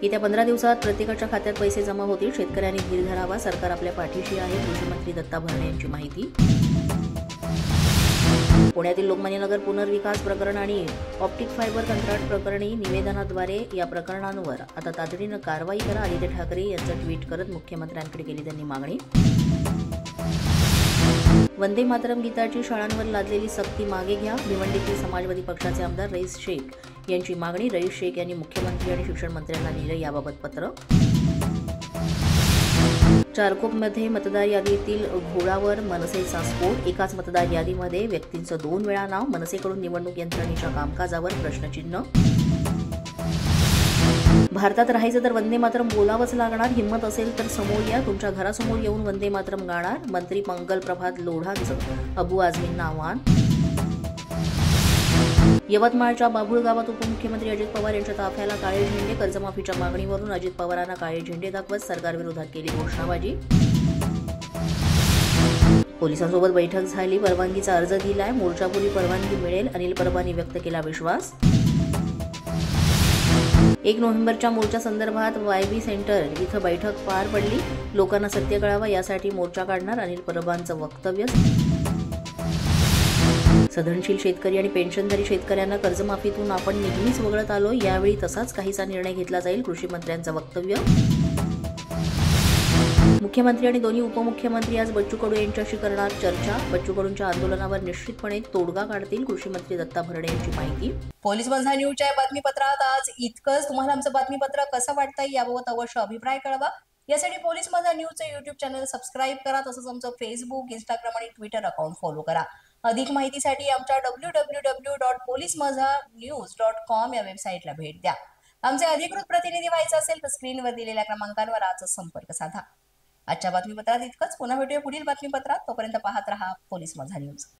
येत्या 15 दिवसात प्रत्येकाच्या खात्यात पैसे जमा होतील. शेतकऱ्यांनी धीर धरावा, सरकार आपल्या पाठीशी आहे. कृषी मंत्री दत्ता भरणे यांची माहिती. पुण्यातील लोकमान्यनगर पुनर्विकास प्रकरण आणि ऑप्टिक फायबर कंत्राट प्रकरणी निवेदनाद्वारे या प्रकरणांवर आता तातडीनं कारवाई करा. आदित्य ठाकरे यांचं ट्विट करत मुख्यमंत्र्यांकडे केली त्यांनी मागणी. वंदे मातरम गीताची शाळांवर लादलेली सक्ती मागे घ्या. भिवंडीतील समाजवादी पक्षाचे आमदार रईस शेख यांची मागणी. रईस शेख यांनी मुख्यमंत्री आणि शिक्षण मंत्र्यांना लिहिलं याबाबत पत्र. चारकोपमध्ये मतदार यादीतील घोळावर मनसेचा स्फोट. एकाच मतदार यादीमध्ये व्यक्तींचं 2 वेळा नाव. मनसेकडून निवडणूक यंत्रणेच्या कामकाजावर प्रश्नचिन्ह. भारतात राहायचं तर वंदे मातरम बोलावंच लागणार. हिंमत असेल तर समोर या. तुमच्या घरासमोर येऊन वंदे मातरम गाणार. मंत्री मंगल प्रभात लोढांचं अबू आझमींना आव्हान. यवतमाळच्या बाभूळ गावात उपमुख्यमंत्री अजित पवार यांच्या ताफ्याला काळे झेंडे. कर्जमाफीच्या मागणीवरून अजित पवारांना काळे झेंडे दाखवत सरकारविरोधात केली घोषणाबाजी. पोलिसांसोबत बैठक झाली. परवानगीचा अर्ज दिलाय. मोर्चापूर्वी परवानगी मिळेल. अनिल परबांनी व्यक्त केला विश्वास. 1 नोव्हेंबरच्या मोर्चा संदर्भात YB सेंटर इथं बैठक पार पडली. लोकांना सत्य कळावं यासाठी मोर्चा काढणार. अनिल परबांचं वक्तव्य. सधनशील शेतकरी आणि पेन्शनधारी शेतकऱ्यांना कर्जमाफीतून आपण नेहमीच वगळत आलो. यावेळी तसाच काहीसा निर्णय घेतला जाईल. कृषी मंत्र्यांचं वक्तव्य. मुख्यमंत्री आणि दोन्ही उपमुख्यमंत्री आज बच्चू कडू यांच्याशी करणार चर्चा. बच्चू कडूंच्या आंदोलनावर निश्चितपणे तोडगा काढतील. कृषी मंत्री दत्ता भरणे यांची माहिती. पोलीस माझा न्यूजच्या बातमीपत्रात आज इतकंच. तुम्हाला आमचं बातमीपत्र कसं वाटतंय याबाबत अवश्य अभिप्राय कळवा. यासाठी पोलीस माझा न्यूजचं YouTube चॅनल सबस्क्राईब करा. तसंच आमचं फेसबुक, इंस्टाग्राम आणि ट्विटर अकाउंट फॉलो करा. अधिक माहितीसाठी आमच्या www.policemazhanews.com या वेबसाईटला भेट द्या. आमचे अधिकृत प्रतिनिधी व्हायचं असेल तर स्क्रीनवर दिलेल्या क्रमांकांवर आजच संपर्क साधा. आजच्या बातमीपत्रात इतकंच. पुन्हा भेटूया पुढील बातमीपत्रात. तोपर्यंत पाहत रहा पोलीस माझा न्यूज.